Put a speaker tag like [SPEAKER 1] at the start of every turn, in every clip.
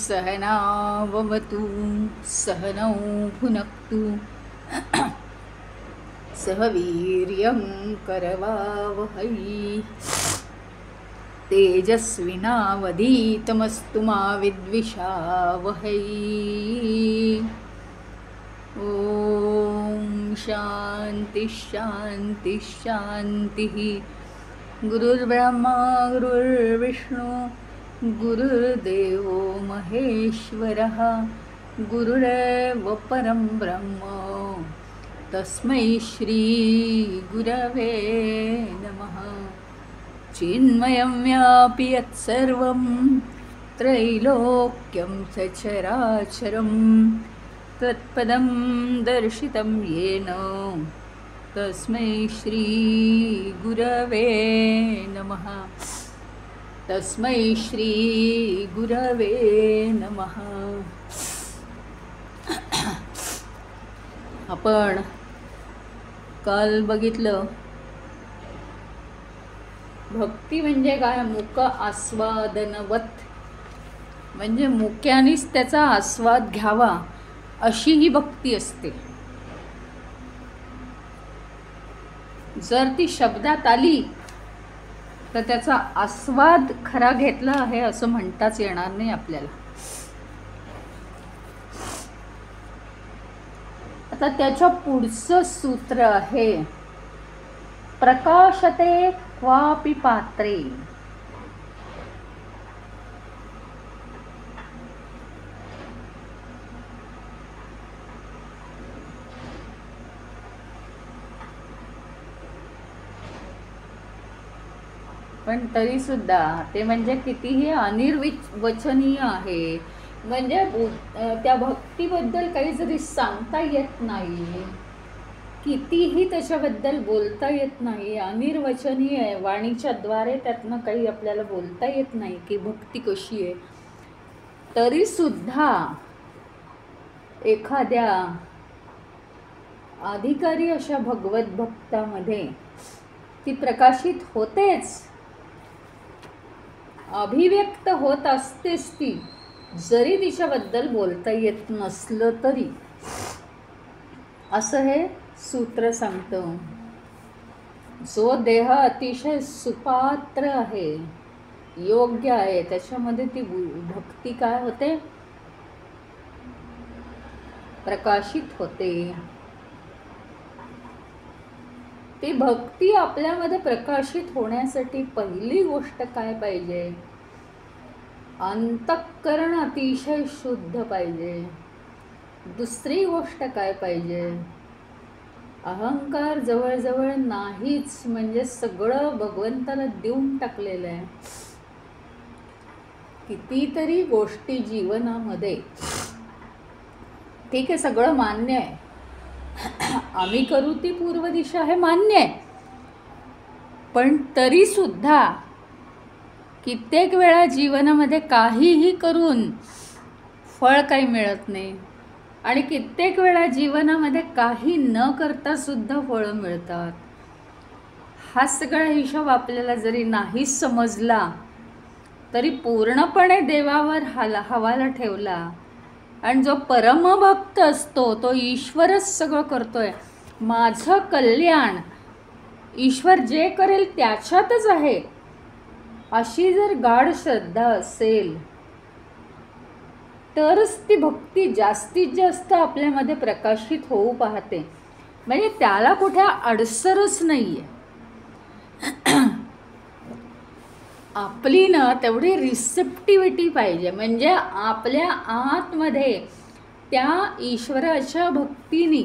[SPEAKER 1] सहनाववतु सहनौ भुनक्तु सह वीर्यं करवावहै तेजस्विनावधीतमस्तु मा विद्विषावहै। ॐ शान्ति शान्ति शान्तिः। गुरुर्ब्रह्मा गुरुर्विष्णु गुरुर्देवो महेश्वरः गुरुरेव परं ब्रह्म तस्मै श्री गुरवे नमः। चिन्मयं व्यापि यत्सर्वं त्रैलोक्यं सचराचरं तत्पदं दर्शितं येन तस्मै श्री गुरवे नमः। तस्मै श्री गुरवे नमः। आपण काल बघितलं भक्ती म्हणजे काय, मुक आस्वादनवत, म्हणजे मुक्यानेच त्याचा आस्वाद घ्यावा अशी ही भक्ती असते। जर ती शब्दात आली तर त्याचा आस्वाद खरा घेतला आहे असं म्हणताच येणार नाही आपल्याला। आता त्याच्या पुढचं सूत्र आहे प्रकाशते क्वापि पात्रे। पण तरी सुद्धा ते म्हणजे कितीही अनिर्वचनीय आहे, म्हणजे त्या भक्तीबद्दल काही जरी सांगता येत नाही, कितीही त्याच्याबद्दल बोलता येत नाही, अनिर्वचनीय आहे, वाणीच्या द्वारे त्यातनं काही आपल्याला बोलता येत नाही की भक्ती कशी आहे, तरी सुद्धा एखाद्या अधिकारी अशा भगवत भक्तामध्ये ती प्रकाशित होतेच, अभिव्यक्त होत असतेच ती, जरी तिच्याबद्दल बोलता येत नसलं तरी, असं हे सूत्र सांगतं। जो देह अतिशय सुपात्र आहे, योग्य आहे, त्याच्यामध्ये ती भक्ती काय होते, प्रकाशित होते। ती भक्ती आपल्यामध्ये प्रकाशित होण्यासाठी पहिली गोष्ट काय पाहिजे, अंतःकरण अतिशय शुद्ध पाहिजे। दुसरी गोष्ट काय पाहिजे, अहंकार जवळजवळ नाहीच, म्हणजे सगळं भगवंताला देऊन टाकलेलं आहे। कितीतरी गोष्टी जीवनामध्ये, ठीक आहे सगळं मान्य आहे, आम्ही करू ती पूर्व दिशा हे मान्य आहे, पण तरी सुद्धा कित्येक वेळा जीवनामध्ये काहीही करून फळ काही मिळत नाही, आणि कित्येक वेळा जीवनामध्ये काही न करता सुद्धा फळं मिळतात। हा सगळा हिशोब आपल्याला जरी नाही समजला तरी पूर्णपणे देवावर हवाला ठेवला, आणि जो परमभक्त असतो तो ईश्वरच सगळं करतोय, माझं कल्याण ईश्वर जे करेल त्याच्यातच आहे, अशी जर गाढ श्रद्धा असेल तरच ती भक्ती जास्तीत जास्त आपल्यामध्ये प्रकाशित होऊ पाहते, म्हणजे त्याला कुठे अडसरच नाही आहे। आपली ना तेवढी रिसेप्टिव्हिटी पाहिजे, म्हणजे आपल्या आतमध्ये त्या ईश्वराच्या भक्तीने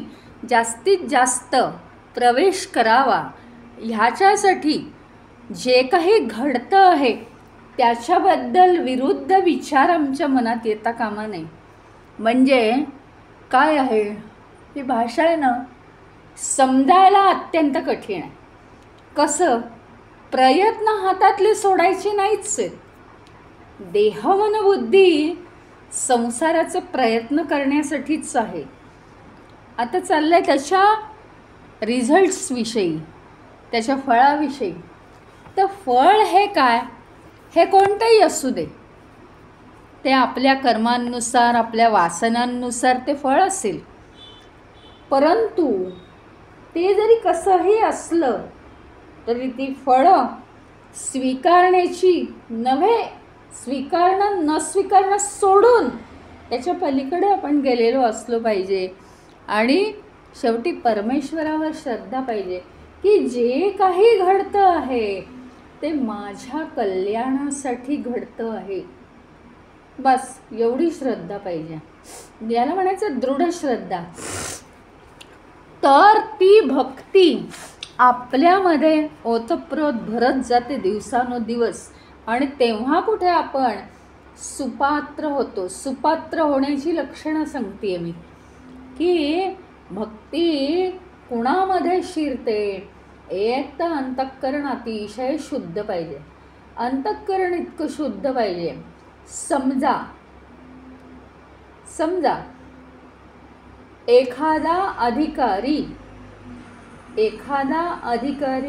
[SPEAKER 1] जास्तीत जास्त प्रवेश करावा, ह्याच्यासाठी जे काही घडतं आहे त्याच्याबद्दल विरुद्ध विचार आमच्या मनात येता कामा नये। म्हणजे काय आहे, ही भाषा आहे ना समजायला अत्यंत कठीण आहे। कसं, प्रयत्न हातातले सोडायचे नाहीच आहेत, देह मन बुद्धी संसाराचा प्रयत्न करण्यासाठीच आहे। आता चाललंय त्याच्या रिझल्ट्सविषयी, त्याच्या फळाविषयी। तर फळ हे काय, हे कोणतंही असू दे, ते आपल्या कर्मांनुसार, आपल्या वासनांनुसार ते फळ असेल. परंतु ते जरी कसंही असलं तरी ती फळं स्वीकारण्याची नव्हे, स्वीकारणं न स्वीकारणं सोडून त्याच्या पलीकडे आपण गेलेलो असलो पाहिजे. आणि शेवटी परमेश्वरावर श्रद्धा पाहिजे की जे काही घडतं आहे ते माझ्या कल्याणासाठी घडतं आहे. बस एवढी श्रद्धा पाहिजे. याला म्हणायचं दृढ श्रद्धा. तर ती भक्ती आपल्यामध्ये ओतप्रोत भरत जाते दिवसानुदिवस. आणि तेव्हा कुठे आपण सुपात्र होतो. सुपात्र होण्याची लक्षणं सांगते मी की भक्ती कुणामध्ये शिरते. एक तर अंतःकरण अतिशय शुद्ध पाहिजे. अंतःकरण इतकं शुद्ध पाहिजे. समजा एखादा अधिकारी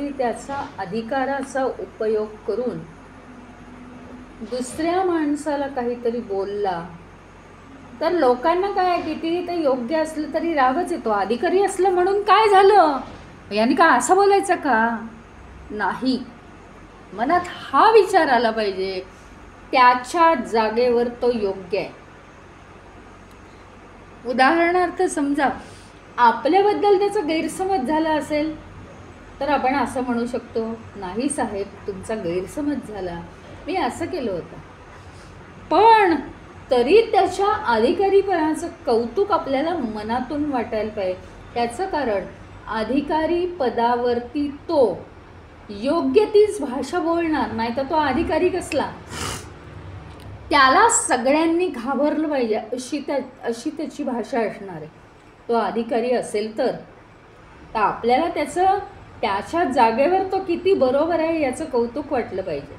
[SPEAKER 1] त्याचा अधिकाराचा उपयोग करून दुसऱ्या माणसाला काहीतरी बोलला तर लोकांना काय, किती ते योग्य असलं तरी रागच येतो. अधिकारी असलं म्हणून काय झालं, याने का असं बोलायचं का? नाही, मनात हा विचार आला पाहिजे त्याच्या जागेवर तो योग्य आहे. उदाहरणार्थ समजा आपल्याबद्दल त्याचा गैरसमज झाला असेल तर आपण असं म्हणू शकतो, नाही साहेब तुमचा गैरसमज झाला, मी असं केलं होतं. पण तरी त्याच्या अधिकारीपणाचं कौतुक आपल्याला मनातून वाटायला पाहिजे. त्याचं कारण अधिकारी पदावरती तो योग्य तीच भाषा बोलणार, नाही तर तो अधिकारी कसला, त्याला सगळ्यांनी घाबरलं पाहिजे अशी त्याची भाषा असणार आहे. तो अधिकारी असेल तर आपल्याला त्याच्या जागेवर तो किती बरोबर आहे याचं कौतुक वाटलं पाहिजे.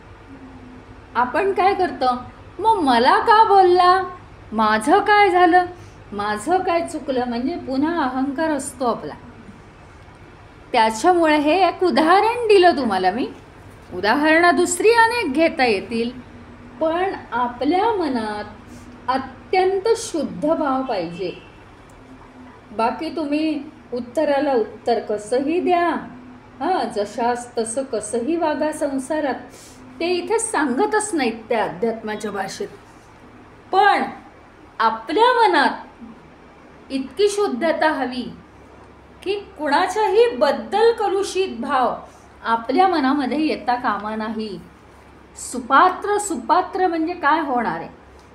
[SPEAKER 1] आपण काय करतो, मग मला का बोलला, माझं काय झालं, माझं काय चुकलं, म्हणजे पुन्हा अहंकार असतो आपला. त्याच्यामुळे हे एक उदाहरण दिलं तुम्हाला मी. उदाहरणं दुसरी अनेक घेता येतील, पण आपल्या मनात अत्यंत शुद्ध भाव पाहिजे. बाकी तुम्ही उत्तराला उत्तर कसंही द्या, जशास तसं कसंही वागा संसारात, ते इथे सांगतच नाहीत त्या अध्यात्माच्या भाषेत. पण आपल्या मनात इतकी शुद्धता हवी की कुणाच्याही बद्दल कलुषित भाव आपल्या मनामध्ये येता कामा नाही. सुपात्र म्हणजे काय होणार आहे,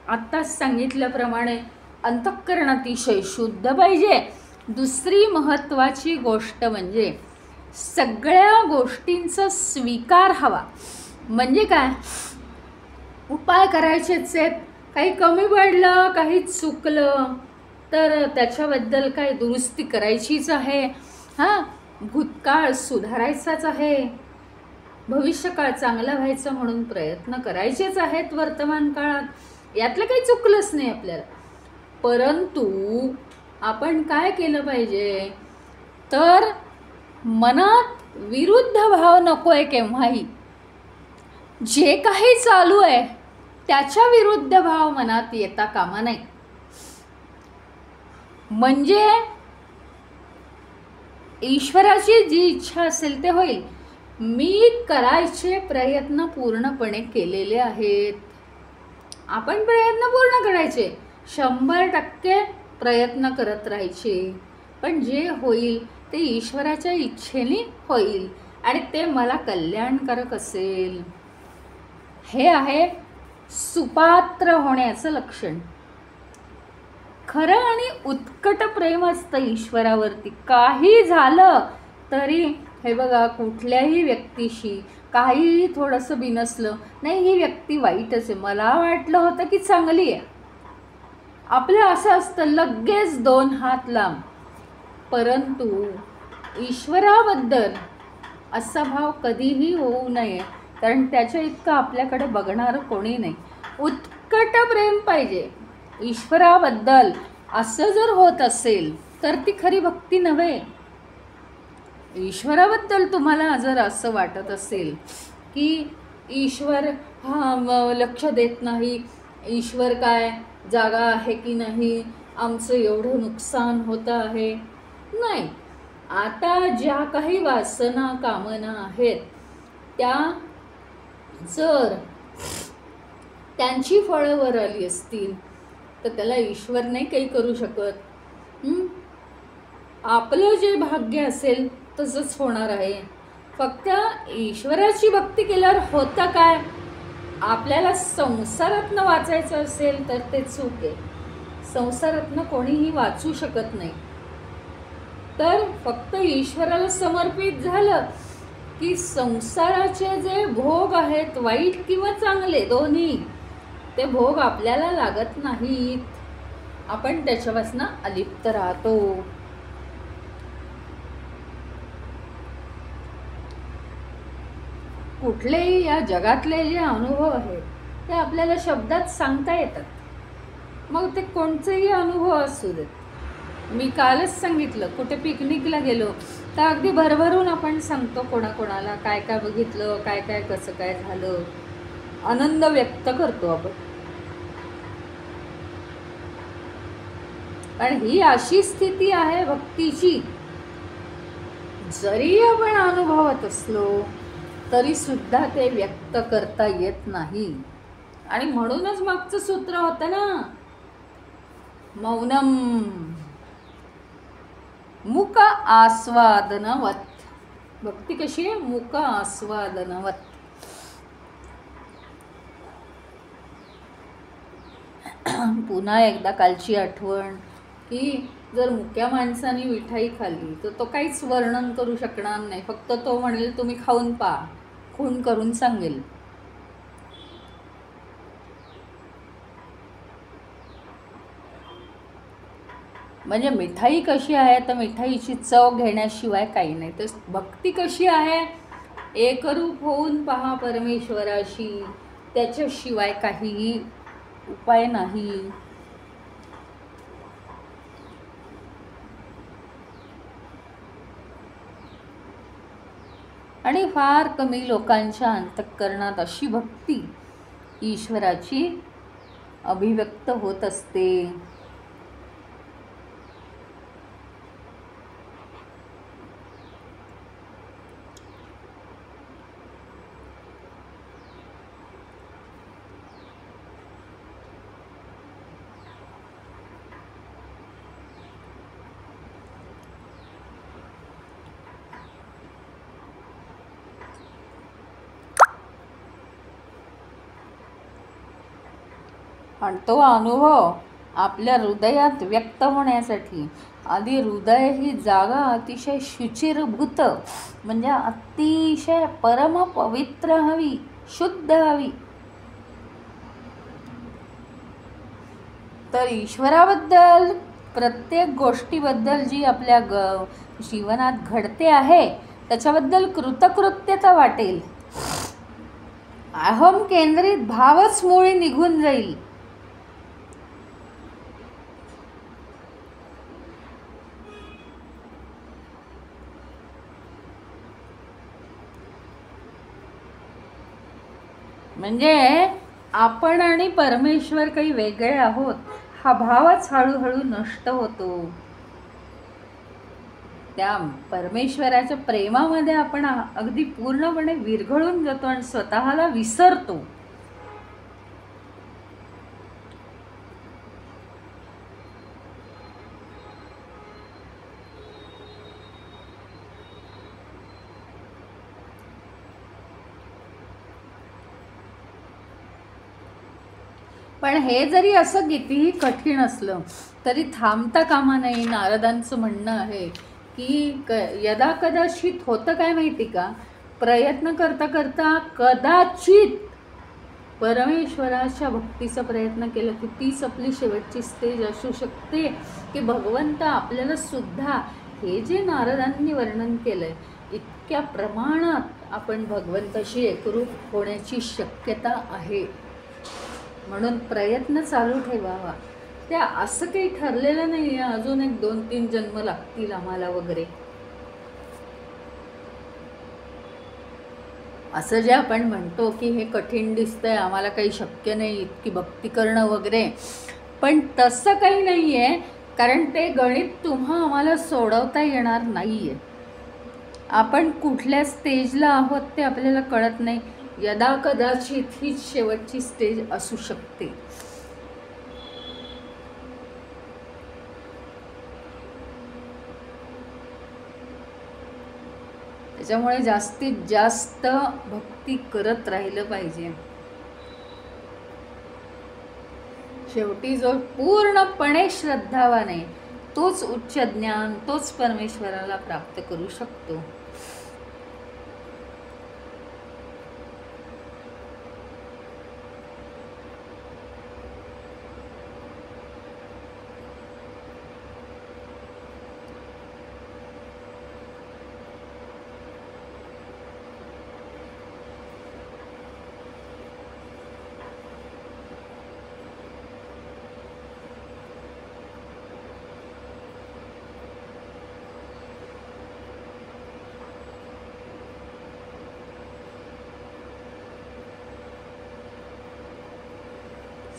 [SPEAKER 1] आत्ताच सांगितल्याप्रमाणे अंतःकरण अतिशय शुद्ध पाहिजे. दुसरी महत्त्वाची गोष्ट म्हणजे सगळ्या गोष्टींचा स्वीकार हवा. म्हणजे काय, उपाय करायचेच आहेत, काही कमी पडलं, काही चुकलं तर त्याच्याबद्दल काही दुरुस्ती करायचीच आहे. भूतकाळ सुधारायचाच आहे, भविष्यकाळ चांगला व्हायचं म्हणून प्रयत्न करायचेच आहेत वर्तमान काळात, यातलं काही चुकलंच नाही आपल्याला. परंतु आपण काय केलं पाहिजे, तर मनात विरुद्ध भाव नको आहे केव्हाही. जे काही चालू आहे त्याच्या विरुद्ध भाव मनात येता कामा नाही. म्हणजे ईश्वराची जी इच्छा असेल ते होईल. मी करायचे प्रयत्न पूर्णपणे केलेले आहेत. आपण प्रयत्न पूर्ण करायचे, 100% प्रयत्न करत राहायचे. पण जे होईल ते ईश्वराच्या इच्छेने होईल आणि ते मला कल्याणकारक असेल. हे आहे सुपात्र होण्याचं लक्षण. खरं आणि उत्कट प्रेम असतं ईश्वरावरती. काही झालं तरी हे बघा, कुठल्याही व्यक्तीशी काहीही थोडंसं बिनसलं, नाही ही व्यक्ती वाईटच आहे, मला वाटलं होतं की चांगली आहे, आपलं असं असतं लगेच 2 हात लांब. परंतु ईश्वराबद्दल असा भाव कधीही होऊ नये, कारण त्याच्या इतकं आपल्याकडे बघणारं कोणी नाही. उत्कट प्रेम पाहिजे ईश्वराबद्दल. असं जर होत असेल तर ती खरी भक्ती नव्हे. ईश्वराबद्दल तुम्हाला जर असं वाटत असेल की ईश्वर लक्ष देत नाही, ईश्वर काय जागा आहे की नाही, आमचं एवढं नुकसान होतं आहे. नाही, आता ज्या काही वासना कामना आहेत त्या जर त्यांची फळं वर आली असतील तर त्याला ईश्वर नाही काही करू शकत. आपलं जे भाग्य असेल तसंच होणार आहे. फक्त ईश्वराची भक्ती केल्यावर होतं काय, आपल्याला संसारातनं वाचायचं असेल तर ते चूक आहे. संसारातनं कोणीही वाचू शकत नाही. तर फक्त ईश्वराला समर्पित झालं की संसाराचे जे भोग आहेत, वाईट किंवा चांगले दोन्ही, ते भोग आपल्याला लागत नाहीत. आपण त्याच्यापासून अलिप्त राहतो. कुठलेही या जगातले जे अनुभव आहेत ते आपल्याला शब्दात सांगता येतात. मग ते कोणतेही अनुभव असू देत. मी कालच सांगितलं, कुठे पिकनिकला गेलो तर अगदी भरभरून आपण सांगतो कोणाकोणाला काय काय बघितलं, काय काय कसं काय झालं, आनंद व्यक्त करतो आपण. कारण ही अशी स्थिती आहे भक्तीची, जरी आपण अनुभवत असलो तरी सुद्धा ते व्यक्त करता येत नाही. आणि म्हणूनच मागचं सूत्र होतं ना, मौनम मुक आस्वादनवत. भक्ती कशी आहे, मुक आस्वादनवत. पुन्हा एकदा कालची आठवण की जर मुक्या माणसाने मिठाई खाल्ली तर तो काहीच वर्णन करू शकणार नाही. फक्त तो म्हणेल तुम्ही खाऊन पहा, खून करून सांगेल. म्हणजे मिठाई कशी आहे तर मिठाईची चव घेण्याशिवाय काही नाही. तर भक्ती कशी आहे, एकरूप होऊन पहा परमेश्वराशी, त्याच्याशिवाय काहीही उपाय नाही. आणि फार कमी लोकांच्या अंतःकरणात अशी भक्ती ईश्वराची अभिव्यक्त होत असते. आणि तो अनुभव आपल्या हृदयात व्यक्त होण्यासाठी आधी हृदय ही जागा अतिशय शुचिरभूत, म्हणजे अतिशय परम पवित्र हवी, शुद्ध हवी. तर ईश्वराबद्दल, प्रत्येक गोष्टीबद्दल जी आपल्या जीवनात घडते आहे त्याच्याबद्दल कृतकृत्यता वाटेल. अहम केंद्रित भावच मुळी निघून जाईल. म्हणजे आपण आणि परमेश्वर काही वेगळे आहोत हा भावच हळूहळू नष्ट होतो. त्या परमेश्वराच्या प्रेमामध्ये आपण अगदी पूर्णपणे विरघळून जातो आणि स्वतःला विसरतो. पण हे जरी असं कितीही कठीण असलं तरी थांबता कामा नये. नारदांचं म्हणणं आहे की यदा कदाचित होतं काय माहिती का, प्रयत्न करता करता कदाचित परमेश्वराच्या भक्तीचा प्रयत्न केला की तीच आपली शेवटची स्टेज असू शकते की भगवंत आपल्याला सुद्धा हे जे नारदांनी वर्णन केलंय इतक्या प्रमाणात आपण भगवंताशी एकरूप होण्याची शक्यता आहे. म्हणून प्रयत्न चालू ठेवावा. त्या असं काही ठरलेलं नाही आहे अजून 1-2-3 जन्म लागतील आम्हाला वगैरे. असं जे आपण म्हणतो की हे कठीण दिसतंय, आम्हाला काही शक्य नाही इतकी भक्ती करणं वगैरे, पण तसं काही नाही आहे. कारण ते गणित आम्हाला सोडवता येणार नाही आहे. आपण कुठल्या स्टेजला आहोत ते आपल्याला कळत नाही. यदा कदाचित हीच शेवटची स्टेज असू शकते. त्याच्यामुळे जास्तीत जास्त भक्ती करत राहिलं पाहिजे. शेवटी जो पूर्णपणे श्रद्धावान आहे तोच उच्च ज्ञान, तोच परमेश्वराला प्राप्त करू शकतो.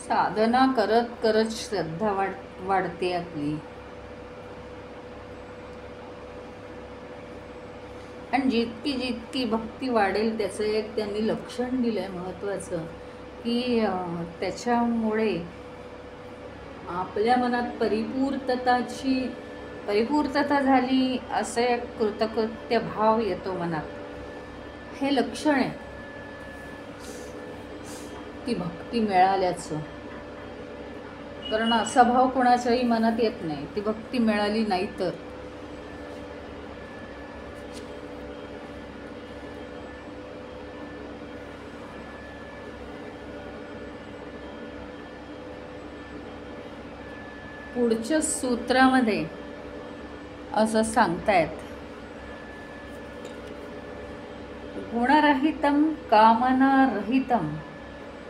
[SPEAKER 1] साधना करत करत श्रद्धा वाढते आपली. आणि जितकी जितकी भक्ती वाढेल त्याचं एक त्यांनी लक्षण दिलं आहे महत्त्वाचं, की त्याच्यामुळे आपल्या मनात परिपूर्तता झाली असं एक कृतकृत्य भाव येतो मनात. हे लक्षण आहे की भक्ती मिळाल्याचं. कारण असा भाव कोणाच्याही मनात येत नाही ती भक्ती मिळाली नाही तर. पुढच्या सूत्रामध्ये असं सांगतायत, गुणरहितं कामनारहितं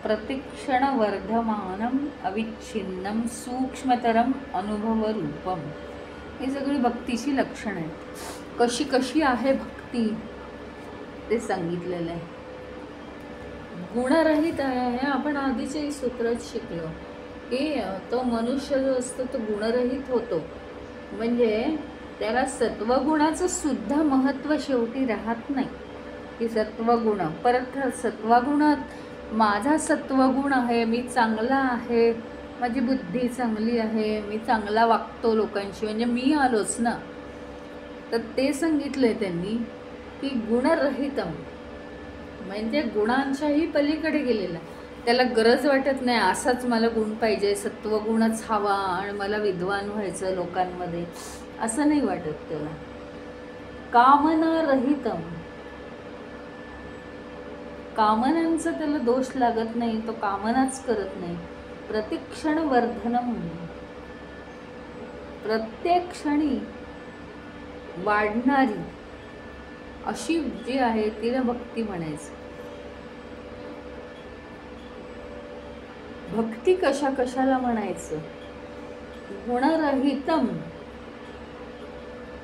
[SPEAKER 1] प्रतिक्षण वर्धमानम अविच्छिन्नम सूक्ष्मतरम अनुभवरूपम. ही सगळी भक्तीची लक्षणं आहेत. कशी कशी आहे भक्ती ते सांगितलेलं आहे. गुणरहित आहे हे आपण आधीच्याही सूत्रात शिकलो की तो मनुष्य जो असतो तो गुणरहित होतो. म्हणजे त्याला सत्वगुणाचं सुद्धा महत्त्व शेवटी राहत नाही. की सत्वगुण परत सत्वगुणात माझा सत्वगुण आहे, मी चांगला आहे, माझी बुद्धी चांगली आहे, मी चांगला वागतो लोकांशी, म्हणजे मी आलोच ना. तर ते सांगितलंय त्यांनी की गुणरहितम म्हणजे गुणांच्याही पलीकडे गेलेला. त्याला गरज वाटत नाही असाच मला गुण पाहिजे, सत्वगुणच हवा आणि मला विद्वान व्हायचं लोकांमध्ये, असं नाही वाटत त्याला. कामनारहितम, कामनांचा त्याला दोष लागत नाही, तो कामनाच करत नाही. प्रतिक्षण वर्धनम, प्रत्येक क्षणी वाढणारी अशी जी आहे तिला भक्ती म्हणायचं. भक्ती कशा कशाला म्हणायचं. गुणरहितम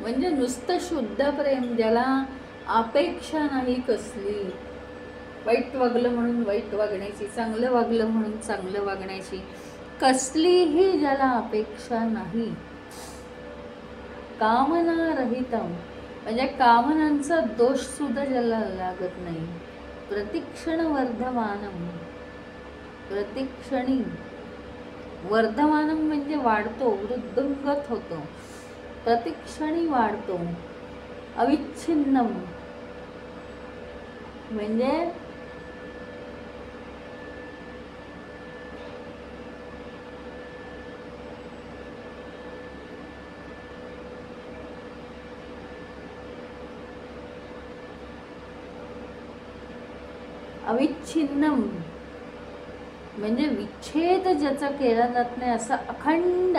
[SPEAKER 1] म्हणजे नुसतं शुद्ध प्रेम, ज्याला अपेक्षा नाही कसली. वाईट वागलं म्हणून वाईट वागण्याची, चांगलं वागलं म्हणून चांगलं वागण्याची कसलीही ज्याला अपेक्षा नाही. कामनारहितम म्हणजे कामनांचा दोष सुद्धा ज्याला लागत नाही. प्रतिक्षण वर्धमानम, प्रतिक्षणी वर्धमानम म्हणजे वाढतो, वृद्धंगत होतो, प्रतिक्षणी वाढतो. अविच्छिन्नम म्हणजे अविच्छिन्नम म्हणजे विच्छेद ज्याचा केला जात नाही असा अखंड,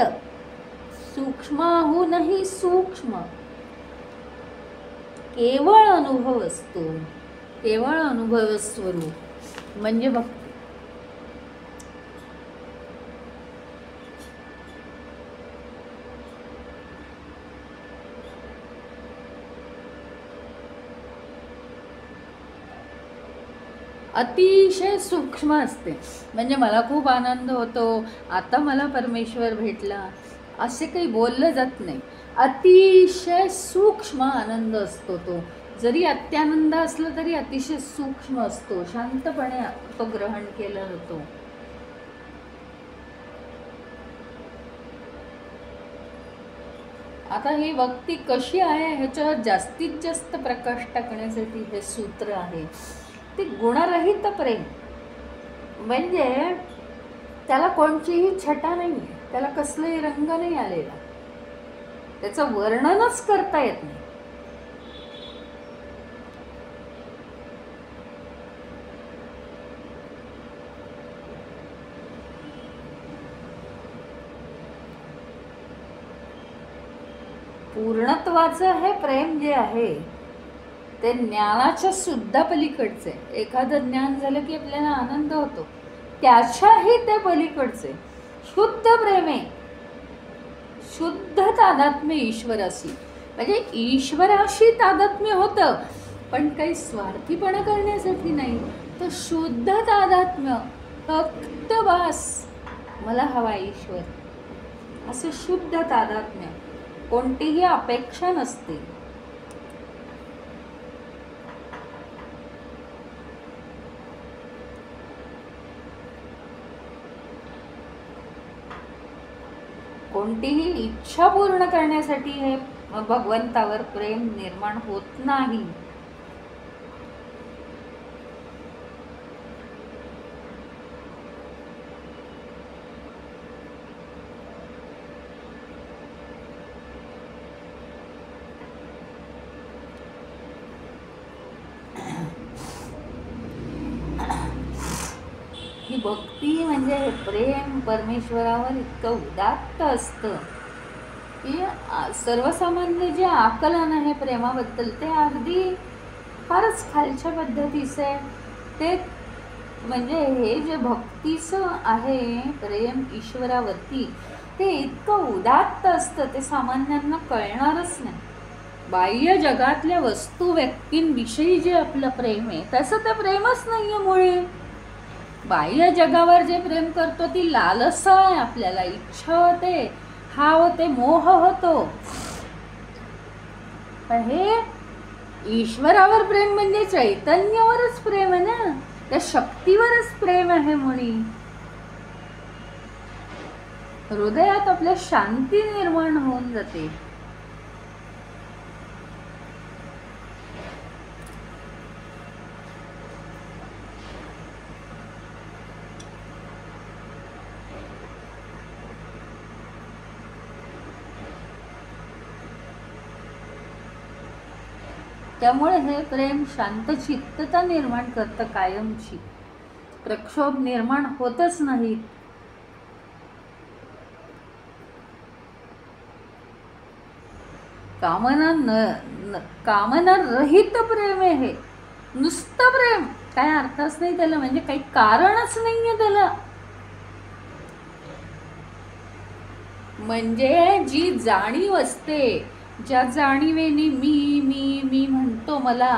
[SPEAKER 1] सूक्ष्माहूनही सूक्ष्म केवळ अनुभव असतो, केवळ अनुभव स्वरूप म्हणजे भक्ती. अतिशय सूक्ष्म असते. म्हणजे मला खूप आनंद होतो, आता मला परमेश्वर भेटला, असे काही बोललं जात नाही. अतिशय सूक्ष्म आनंद असतो तो. जरी अत्यानंद असला तरी अतिशय सूक्ष्म असतो, शांतपणे तो ग्रहण केला जातो. आता ही व्यक्ती कशी आहे ह्याच्यावर जास्तीत जास्त प्रकाश टाकण्यासाठी हे सूत्र आहे. ते गुणरहित प्रेम, म्हणजे त्याला कोणतीही छटा नाही, त्याला कसलाही रंग नाही आलेला, त्याचं वर्णनच करता येत नाही. पूर्णत्वाचं हे प्रेम जे आहे ते ज्ञानाच्या सुद्धा पलीकडचे. एखादं ज्ञान झालं की आपल्याला आनंद होतो, त्याच्याही ते पलीकडचे शुद्ध प्रेम आहे. शुद्ध तादात्म्य ईश्वराशी, म्हणजे ईश्वराशी तादात्म्य होतं, पण काही स्वार्थीपणा करण्यासाठी नाही. तर शुद्ध तादात्म्य, फक्त बस मला हवा ईश्वर, असं शुद्ध तादात्म्य, कोणतीही अपेक्षा नसते. कोणतीही इच्छा पूर्ण करण्यासाठी हे भगवंतावर प्रेम निर्माण होत नाही. ही भक्ती म्हणजे प्रेम परमेश्वरावर इतकं उदात्त असतं की सर्वसामान्य जे आकलन आहे प्रेमाबद्दल ते अगदी फारच खालच्या पद्धतीचं आहे. ते म्हणजे हे जे भक्तीचं आहे प्रेम ईश्वरावरती, ते इतकं उदात्त असतं, ते सामान्यांना कळणारच नाही. बाह्य जगातल्या वस्तू व्यक्तींविषयी जे आपलं प्रेम आहे तसं ते प्रेमच नाही आहे मुळे. बाह्य जगावर जे प्रेम करतो ती लालसा आहे, आपल्याला इच्छा होते, हा होते, मोह होतो. पण हे ईश्वरावर प्रेम म्हणजे चैतन्यावरच प्रेम आहे ना, त्या शक्तीवरच प्रेम आहे. मुळी हृदयात आपल्या शांती निर्माण होऊन जाते. त्यामुळे हे प्रेम शांतचित्तता निर्माण करतं, कायमची प्रक्षोभ निर्माण होतच नाही. कामना रहित प्रेम आहे हे. नुसतं प्रेम, काय अर्थच नाही त्याला, म्हणजे काही कारणच नाहीये त्याला. म्हणजे जी जाणीव असते, ज्या जाणीवेने मी मी मी म्हणतो, मला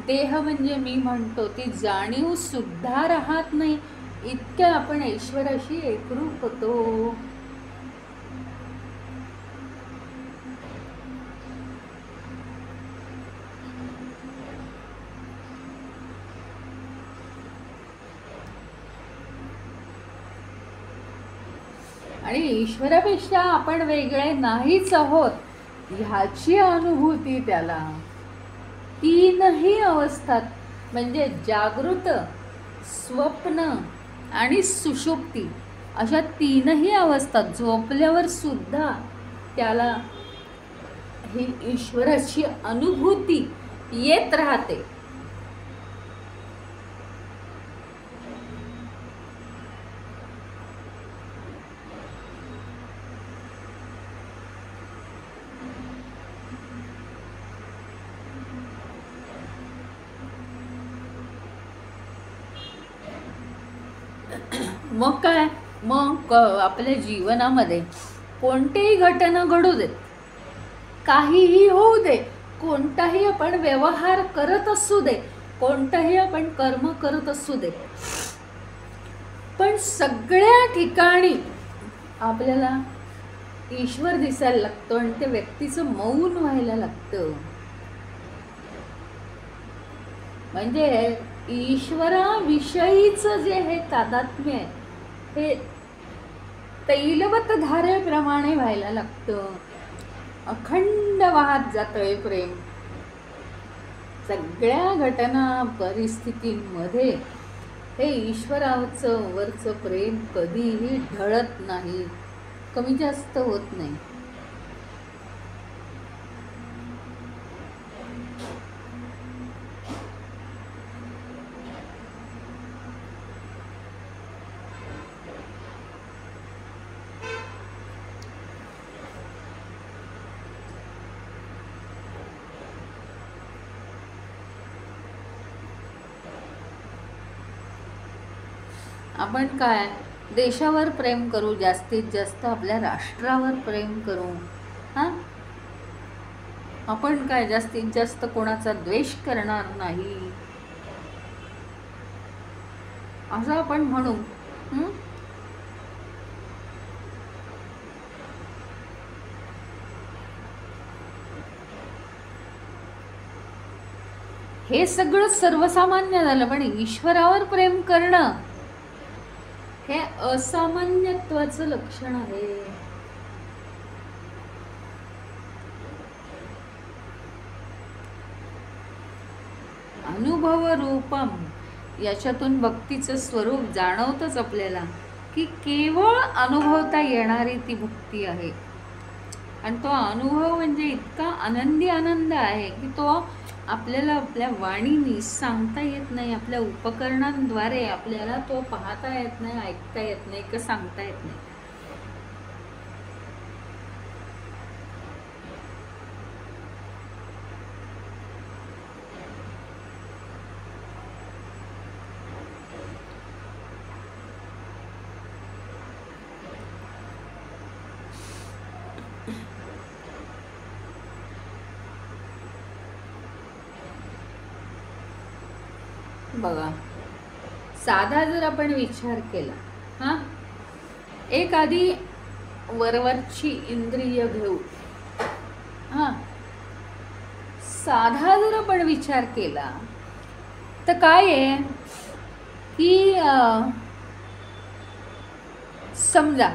[SPEAKER 1] देह म्हणजे मी म्हणतो, ती जाणीव सुद्धा राहत नाही, इतक्या आपण ईश्वराशी एकरूप होतो. आणि ईश्वरापेक्षा आपण वेगळे नाहीच आहोत ह्याची अनुभूती त्याला. तीनही अवस्थात, म्हणजे जागृत, स्वप्न आणि सुषुप्ती, अशा तीनही अवस्थात झोपल्यावर सुद्धा त्याला ही ईश्वराची अनुभूती येत राहते. मग काय, मग आपल्या जीवनामध्ये कोणतीही घटना घडू देत, काहीही होऊ दे, कोणताही आपण व्यवहार करत असू दे, कोणतंही आपण कर्म करत असू दे, पण सगळ्या ठिकाणी आपल्याला ईश्वर दिसायला लागतो आणि त्या व्यक्तीचं मौन व्हायला लागतं. म्हणजे ईश्वराविषयीचं जे हे तादात्म्य आहे हे तैलवत धारेप्रमाणे व्हायला लागतं. अखंड वाहत जातंय प्रेम. सगळ्या घटना परिस्थितींमध्ये हे ईश्वराचं वरचं प्रेम कधीही ढळत नाही, कमी जास्त होत नाही. आपण काय देशावर प्रेम करू, जास्तीत जास्त आपल्या राष्ट्रावर प्रेम करू. हां, आपण काय जास्तीत जास्त कोणाचा द्वेष करणार नाही असं आपण म्हणू. हे सगळं सर्वसामान्य झालं, पण ईश्वरावर प्रेम करणं हे असामान्यत्वाचं लक्षण आहे. अनुभव रूपम, याच्यातून भक्तीचं स्वरूप जाणवतंच आपल्याला की केवळ अनुभवता येणारी ती भक्ती आहे. आणि तो अनुभव म्हणजे इतका आनंदी आनंद आहे की तो आपल्याला आपल्या वाणीने सांगता येत नाही, आपल्या उपकरणांद्वारे आपल्याला तो पाहता येत नाही, ऐकता येत नाही, का सांगता येत नाही. बघा, साधा जर आपण विचार केला, हां, एक आधी वरवरची इंद्रिय घेऊ. हां, साधा जर आपण विचार केला तर काय आहे की समजा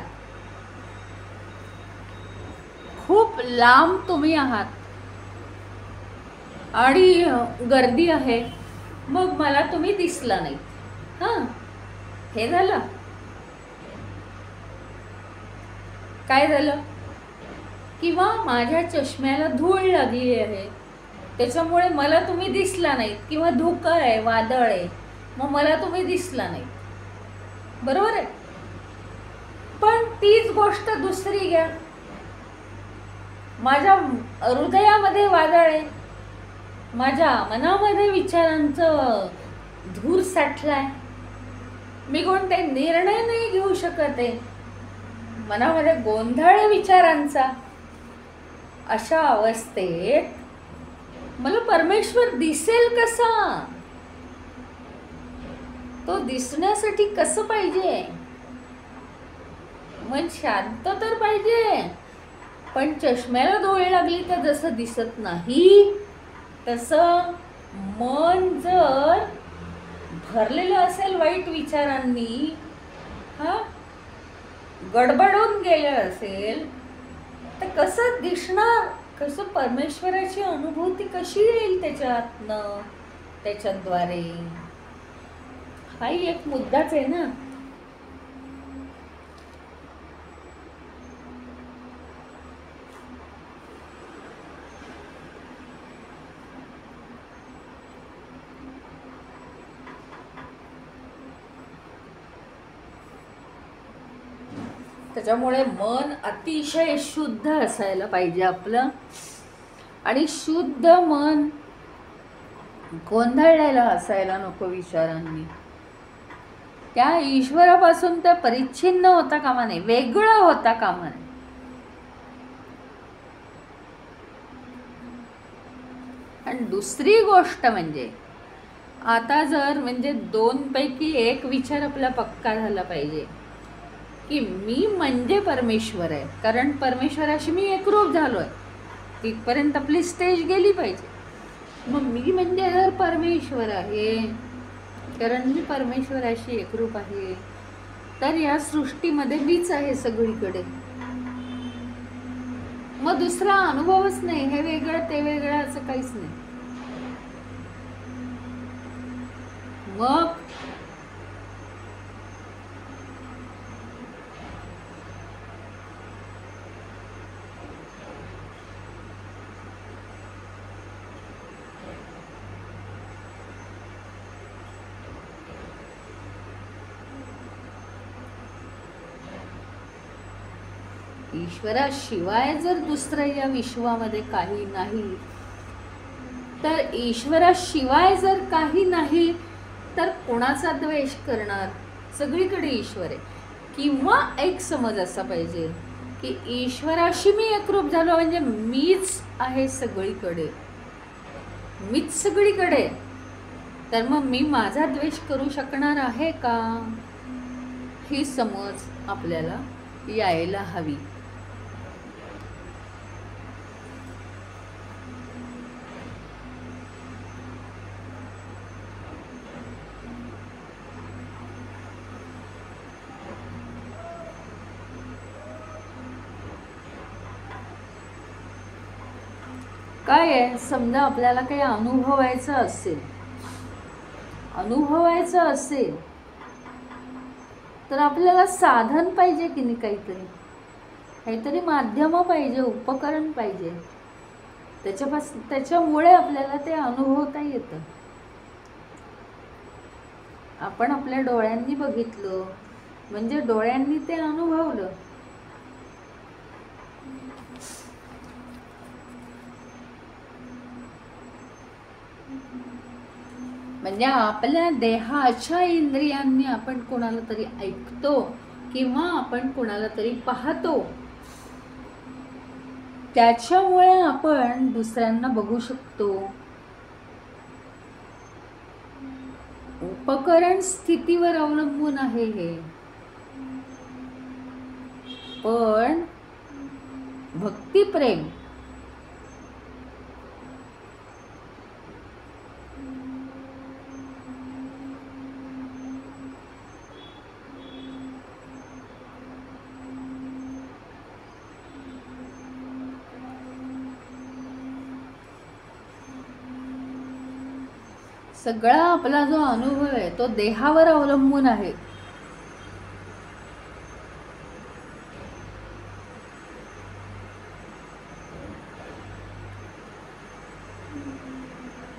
[SPEAKER 1] खूप लांब तुम्ही आहात आणि गर्दी आहे, मग मला तुम्ही दिसला नाही. हां, हे झालं. काय झालं? किंवा माझ्या चष्म्याला धूळ लागली आहे, त्याच्यामुळे मला तुम्ही दिसला नाही, किंवा धुकं आहे, वादळ आहे, मग मला तुम्ही दिसला नाही. बरोबर आहे. पण तीच गोष्ट दुसरी घ्या, माझ्या हृदयामध्ये वादळ आहे, माझ्या मनामध्ये विचारांचं धूर साठलाय, मी कोणते निर्णय नाही घेऊ शकत आहे, मनामध्ये गोंधळ विचारांचा. अशा अवस्थेत मला परमेश्वर दिसेल कसा? तो दिसण्यासाठी कसं पाहिजे? मन शांत तर पाहिजे, पण चष्म्याला धूळ लागली तर जसं दिसत नाही तसं मन जर भरलेलं असेल वाईट विचारांनी, हा, गडबडून गेलं असेल तर कसं दिसणार? कसं परमेश्वराची अनुभूती कशी येईल त्याच्यातनं, त्याच्याद्वारे? हाही एक मुद्दाच आहे ना. त्याच्यामुळे मन अतिशय शुद्ध असायला पाहिजे आपलं, आणि शुद्ध मन गोंधळलेलं असायला नको विचारांनी. त्या ईश्वरापासून त्या परिच्छिन्न होता कामा नये, वेगळं होता कामा नये. आणि दुसरी गोष्ट म्हणजे आता जर म्हणजे दोनपैकी एक विचार आपला पक्का झाला पाहिजे की मी म्हणजे परमेश्वर आहे, कारण परमेश्वराशी मी एकरूप झालो आहे, तिथपर्यंत आपली स्टेज गेली पाहिजे. मग मी म्हणजे जर परमेश्वर आहे, कारण मी परमेश्वराशी एकरूप आहे, तर या सृष्टीमध्ये मीच आहे सगळीकडे. मग दुसरा अनुभवच नाही, हे वेगळं ते वेगळं असं काहीच नाही. मग ईश्वराशिवाय जर दुसरं या विश्वामध्ये काही नाही, तर ईश्वराशिवाय जर काही नाही तर कोणाचा द्वेष करणार? सगळीकडे ईश्वर आहे. किंवा एक समज असा पाहिजे की ईश्वराशी मी एकरूप झालो म्हणजे मीच आहे सगळीकडे, मीच सगळीकडे. तर मग मी माझा द्वेष करू शकणार आहे का? ही समज आपल्याला यायला हवी. काय आहे, समजा आपल्याला काही अनुभवायचं असेल तर आपल्याला साधन पाहिजे की नाही, काहीतरी माध्यम पाहिजे, उपकरण पाहिजे. त्याच्यामुळे आपल्याला ते अनुभवता येतं. आपण आपल्या डोळ्यांनी बघितलं म्हणजे डोळ्यांनी ते अनुभवलं. म्हणजे आपल्या देहाच्या इंद्रियांनी आपण कोणाला तरी ऐकतो किंवा आपण कोणाला तरी पाहतो, त्याच्यामुळे आपण दुसऱ्यांना बघू शकतो. उपकरण स्थितीवर अवलंबून आहे हे. पण भक्तिप्रेम सगळा आपला जो अनुभव आहे तो देहावर अवलंबून आहे.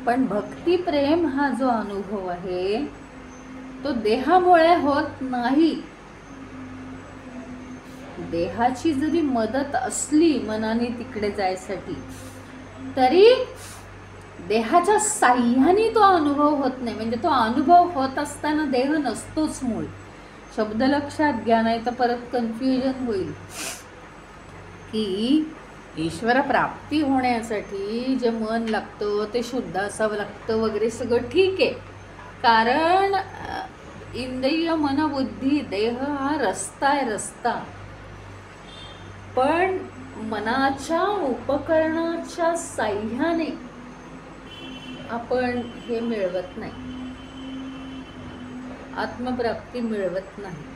[SPEAKER 1] पण भक्तिप्रेम हा जो अनुभव आहे तो देहामुळे होत नाही. देहाची जरी मदत असली मनाने तिकडे जायसाठी, तरी देहाच्या साह्याने तो अनुभव होत नाही. म्हणजे तो अनुभव होत असताना देह नसतोच मूळ. शब्द लक्षात घ्या, नाही तर परत कन्फ्युजन होईल. की ईश्वर प्राप्ती होण्यासाठी जे मन लागतं ते शुद्ध असावं लागतं वगैरे सगळं ठीक आहे, कारण इंद्रिय मन बुद्धी देह हा रस्ता आहे, रस्ता. पण मनाच्या उपकरणाच्या साह्याने आपण हे मिळवत नाही, आत्मप्राप्ती मिळवत नाही.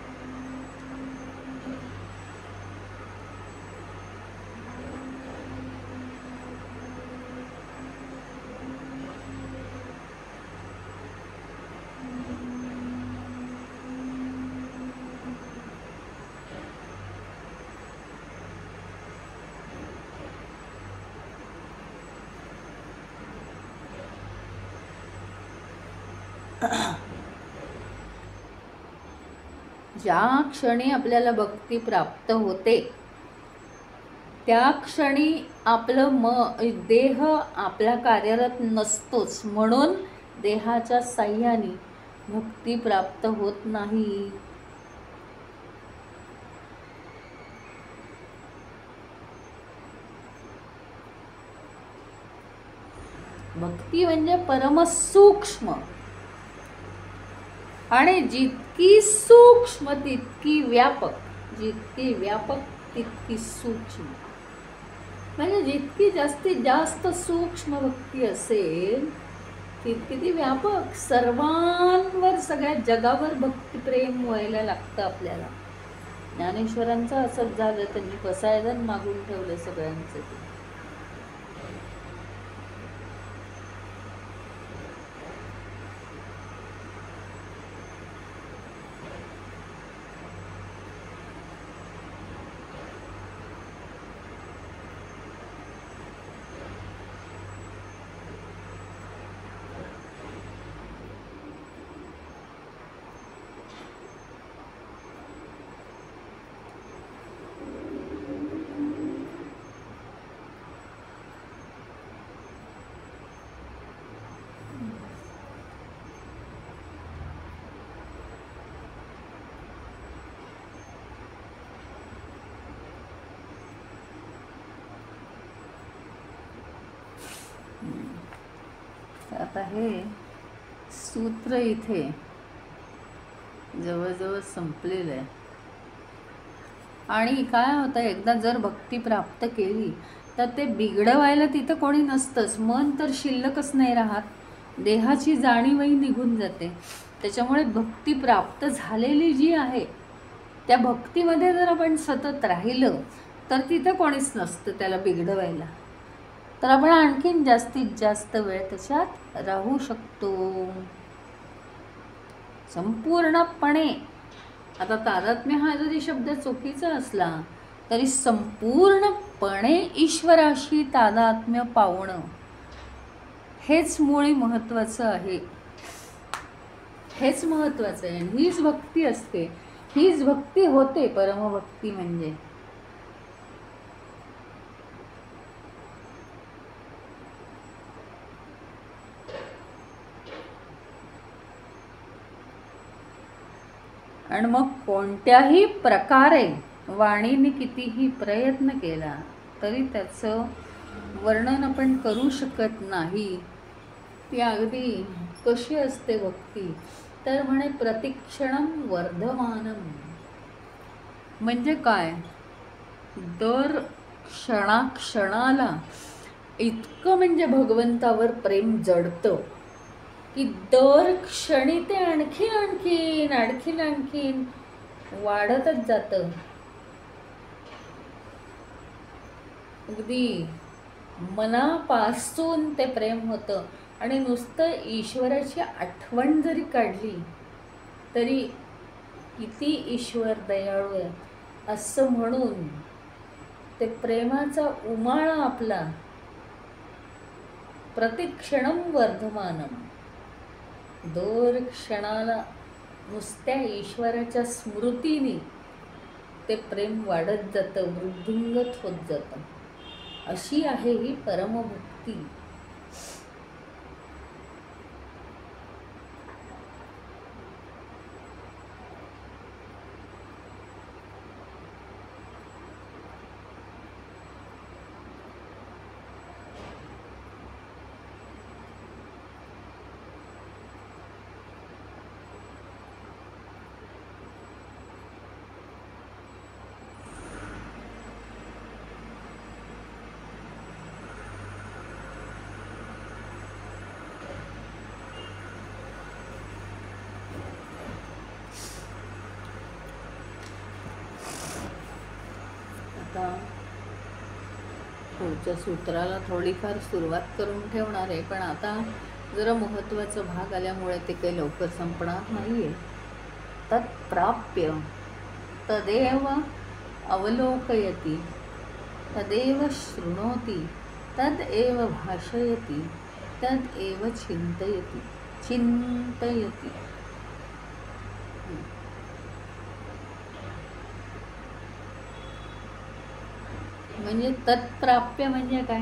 [SPEAKER 1] ज्या क्षणी आपल्याला भक्ती प्राप्त होते त्या क्षणी आपलं देह आपला कार्यरत नसतोच, म्हणून देहाच्या साह्याने भक्ती प्राप्त होत नाही. भक्ती म्हणजे परमसूक्ष्म आणि जितकी सूक्ष्म तितकी व्यापक, जितकी व्यापक तितकी सूक्ष्म. म्हणजे जितकी जास्तीत जास्त सूक्ष्म भक्ती असेल तितकी ती व्यापक, सर्वांवर, सगळ्या जगावर भक्तिप्रेम व्हायला लागतं आपल्याला. ज्ञानेश्वरांचं असंच झालं, त्यांनी पसायदान मागून ठेवलं सगळ्यांचं ते. आता हे सूत्र इथे जवळजवळ संपलेलं आहे. आणि काय होतं, एकदा जर भक्ती प्राप्त केली तर ते बिघडवायला तिथं कोणी नसतंच. मन तर शिल्लकच नाही राहत, देहाची जाणीवही निघून जाते. त्याच्यामुळे भक्ती प्राप्त झालेली जी आहे त्या भक्तीमध्ये जर आपण सतत राहिलं तर तिथं कोणीच नसतं त्याला बिघडवायला. तर आपण आणखीन जास्तीत जास्त वेळ त्याच्यात राहू शकतो संपूर्णपणे. आता तादात्म्य हा जरी शब्द चुकीचा असला तरी संपूर्णपणे ईश्वराशी तादात्म्य पावणं हेच मुळी महत्त्वाचं आहे. हेच महत्त्वाचं आहे. हीच भक्ती असते, हीच भक्ती होते परमभक्ती म्हणजे. आणि मग कोणत्याही प्रकारे वाणीने कितीही प्रयत्न केला तरी त्याचं वर्णन आपण करू शकत नाही. ती अगदी कशी असते भक्ती, तर म्हणे प्रतिक्षणम वर्धमानम. म्हणजे काय, दर क्षणाक्षणाला इतकं म्हणजे भगवंतावर प्रेम जडतं की दर क्षणी ते आणखीन आणखीन आणखीन आणखीन वाढतच जातं. अगदी मनापासून ते प्रेम होतं. आणि नुसतं ईश्वराची आठवण जरी काढली तरी किती ईश्वर दयाळू आहे असं म्हणून ते प्रेमाचा उमाळा आपला प्रतिक्षणम वर्धमानम. दर क्षणाला नुसत्या ईश्वराच्या स्मृतीने ते प्रेम वाढत जातं, वृद्धिंगत होत जातं. अशी आहे ही परमभक्ती. पुढच्या सूत्राला थोडीफार सुरुवात करून ठेवणार आहे, पण आता जरा महत्त्वाचा भाग आल्यामुळे ते काही लवकर संपणार नाही आहे. तत्प्राप्य तदेव अवलोकयति, तदेव शृणोति, तदेव भाषयति, तदेव चिंतयति. चिंतयति म्हणजे तत्प्राप्य म्हणजे काय,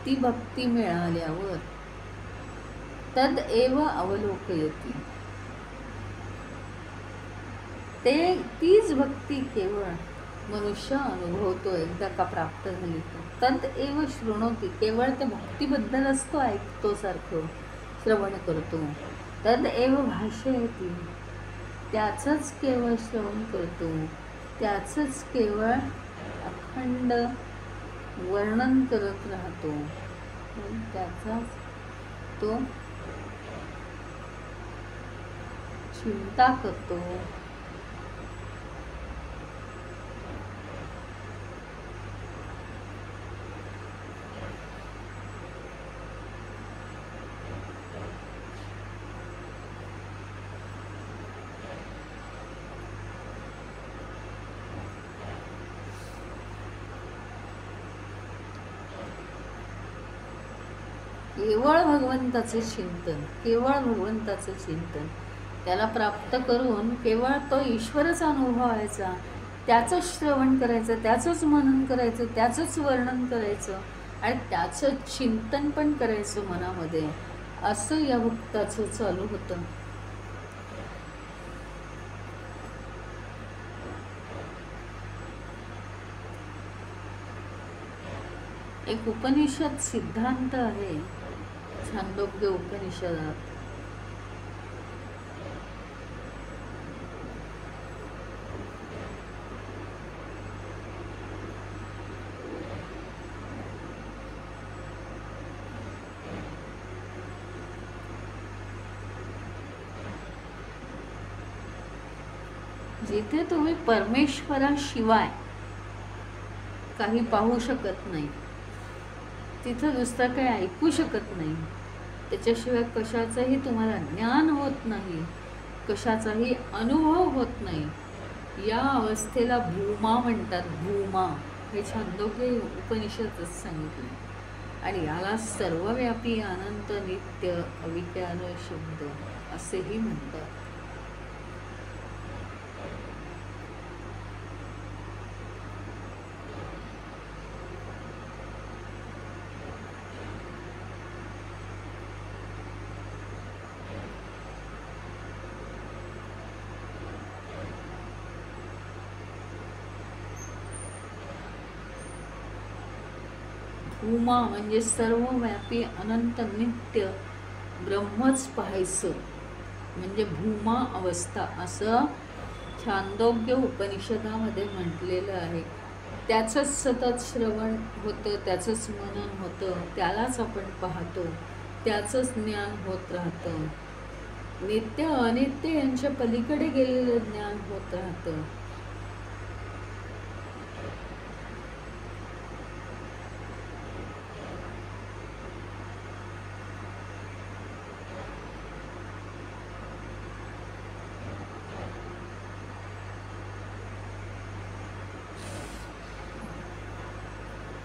[SPEAKER 1] ती भक्ती मिळाल्यावर तद एव अवलोकयति, तीच भक्ती केवळ मनुष्य अनुभवतो एकदा का प्राप्त झाली तर. तद एव शृणोती, केवळ त्या भक्तीबद्दलच तो ऐकतो, सारखं श्रवण करतो. तद एव भाषयति, त्याचंच केवळ श्रवण करतो, त्याचंच केवळ अखंड वर्णन करत राहतो, त्याचाच तो चिंता करतो. केवळ भगवंताचे चिंतन, केवळ भगवंताचं चिंतन त्याला प्राप्त करून केवळ तो ईश्वरच अनुभवायचा, त्याचंच श्रवण करायचं, त्याचंच मनन करायचं, त्याचंच वर्णन करायचं आणि त्याचं चिंतन पण करायचं मनामध्ये, असं या भक्ताचं चालू होतं. एक उपनिषद सिद्धांत आहे छांदोग्य उपनिषदात. जिथे तुम्ही परमेश्वराशिवाय काही पाहू शकत नाही, तिथं दुसरं काही ऐकू शकत नाही, त्याच्याशिवाय कशाचंही तुम्हाला ज्ञान होत नाही, कशाचाही अनुभव होत नाही, या अवस्थेला भूमा म्हणतात. भूमा हे छांदोग्य उपनिषदच सांगितले. आणि याला सर्वव्यापी अनंत नित्य अविकार शब्द असेही म्हणतात. भूमा म्हणजे सर्वव्यापी अनंत नित्य ब्रह्मच पाहायचं म्हणजे भूमा अवस्था, असं छांदोग्य उपनिषदामध्ये म्हटलेलं आहे. त्याचंच सतत श्रवण होतं, त्याचंच मनन होतं, त्यालाच आपण पाहतो, त्याचंच ज्ञान होत राहतं. नित्य अनित्य यांच्या पलीकडे गेलेलं ज्ञान होत राहतं.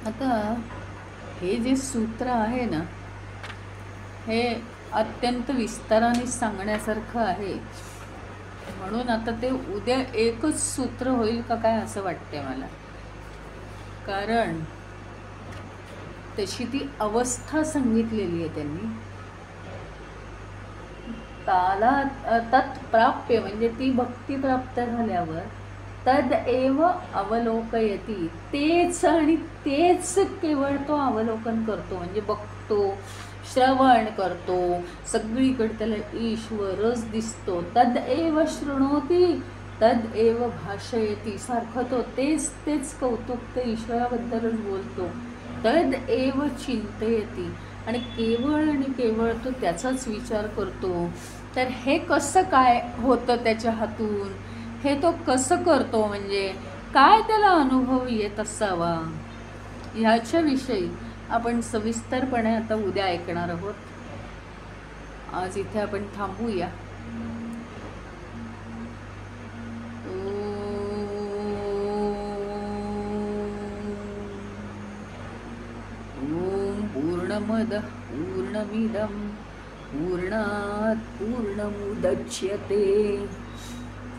[SPEAKER 1] आता हे जे सूत्र आहे ना, हे अत्यंत विस्ताराने सांगण्यासारखं आहे. म्हणून आता ते उद्या एकच सूत्र होईल का काय असं वाटतंय मला. कारण तशी ती अवस्था सांगितलेली आहे त्यांनी. ताला तत्प्राप्य म्हणजे ती भक्ती प्राप्त झाल्यावर तद एव अवलोकयती, तेच आणि तेच केवळ तो अवलोकन करतो, म्हणजे बघतो, श्रवण करतो, सगळीकडे त्याला ईश्वरच दिसतो. तद एव शृणोती तद एव भाषयती, सारखं तो तेच तेच कौतुक ते ईश्वराबद्दलच बोलतो. तद एव चिंतयती, आणि केवळ तो त्याचाच विचार करतो. तर हे कसं काय होतं त्याच्या हातून, हे तो कसं करतो, म्हणजे काय त्याला अनुभव येत असावा, ह्याच्याविषयी आपण सविस्तरपणे आता उद्या ऐकणार आहोत. आज इथे आपण थांबूया. ओम पूर्णमद पूर्णमिदं पूर्णात् पूर्णमुदच्यते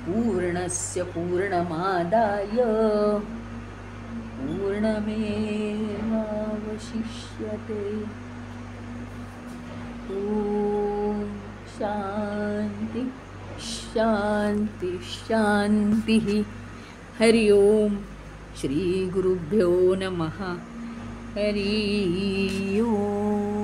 [SPEAKER 1] पूर्णस्य पूर्णमादाय पूर्णमेवावशिष्यते. ओम शांति शांति शांतिः. हरि ओम. श्री गुरुभ्यो नमः. हरि ओम.